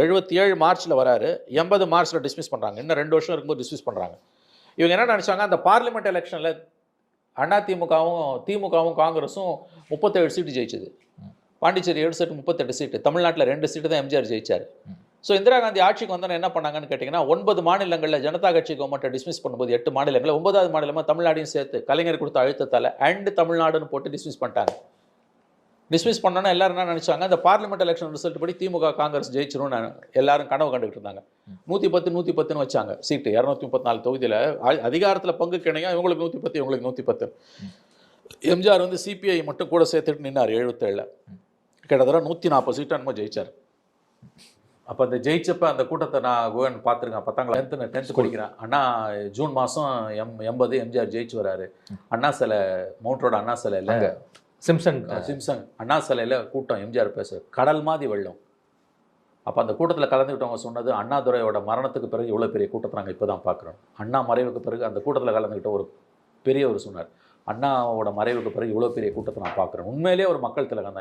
77 மார்ச்சில் வராரு, 80 மார்ச்சில் டிஸ்மிஸ் பண்ணுறாங்க. இன்னும் 2 வருஷம் இருக்கும்போது டிஸ்மிஸ் பண்ணுறாங்க. இவங்க என்ன நினச்சாங்க, அந்த பார்லிமெண்ட் எலெக்ஷனில் திமுகவும் காங்கிரஸும் 37 சீட்டு ஜெயிச்சது. பாண்டிச்சேரி 7 சீட்டு 38 சீட்டு. தமிழ்நாட்டில் 2 சீட்டு தான் எம்ஜிஆர் ஜெயிச்சார். ஸோ இந்திரா காந்தி ஆட்சிக்கு வந்தோன்னு என்ன பண்ணாங்கன்னு கேட்டிங்கன்னா, 9 மாநிலங்களில் ஜனதா கட்சி கவர்மெண்ட்டை டிஸ்மிஸ் பண்ணும்போது 8 மாநிலங்களில் 9வது மாநிலமாக தமிழ்நாடையும் சேர்த்து கலைஞர் கொடுத்த அழுத்தத்தால் அண்ட் தமிழ்நாடுன்னு போட்டு டிஸ்மிஸ் பண்ணிட்டாங்க. டிஸ்மிஸ் பண்ணோன்னா எல்லாரும் என்ன நினச்சாங்க, இந்த பார்லிமெண்ட் எலெக்ஷன் ரிசல்ட் படி திமுக காங்கிரஸ் ஜெயிச்சிரும்னு எல்லாரும் கனவு கண்டுகிட்டு இருந்தாங்க. 110 வச்சாங்க சீட்டு. 234 தொகுதியில் அதிகாரத்தில் பங்கு கிடையாது. இவங்களுக்கு 110, இவங்களுக்கு 110. எம்ஜிஆர் வந்து சிபிஐ மட்டும் கூட சேர்த்துட்டு நின்னார் 77. கிட்டத்தட்ட 140 சீட்டு நம்ம ஜெயிச்சார். அப்போ அந்த ஜெயிச்சப்ப அந்த கூட்டத்தை நான் கோவன் பார்த்துருக்கேன். 10th படிக்கிறேன். அண்ணா ஜூன் மாதம் 80 எம்ஜிஆர் ஜெயிச்சு வராரு. அண்ணா சிலை, மவுண்ட் ரோடு அண்ணா சிலை இல்லை, சிம்சன் அண்ணா சிலையில் கூட்டம் எம்ஜிஆர் பேச கடல் மாதிரி வெள்ளம். அப்போ அந்த கூட்டத்தில் கலந்துக்கிட்டவங்க சொன்னது, அண்ணாதுரையோட மரணத்துக்கு பிறகு இவ்வளோ பெரிய கூட்டத்தை நாங்கள் இப்போ தான் பார்க்குறோம். அண்ணா மறைவுக்கு பிறகு அந்த கூட்டத்தில் கலந்துக்கிட்ட ஒரு பெரியவர் சொன்னார், அண்ணாவோட மறைவுக்கு பிறகு இவ்வளோ பெரிய கூட்டத்தை நான் பார்க்குறேன். உண்மையிலேயே ஒரு மக்கள் திலகம் தான்.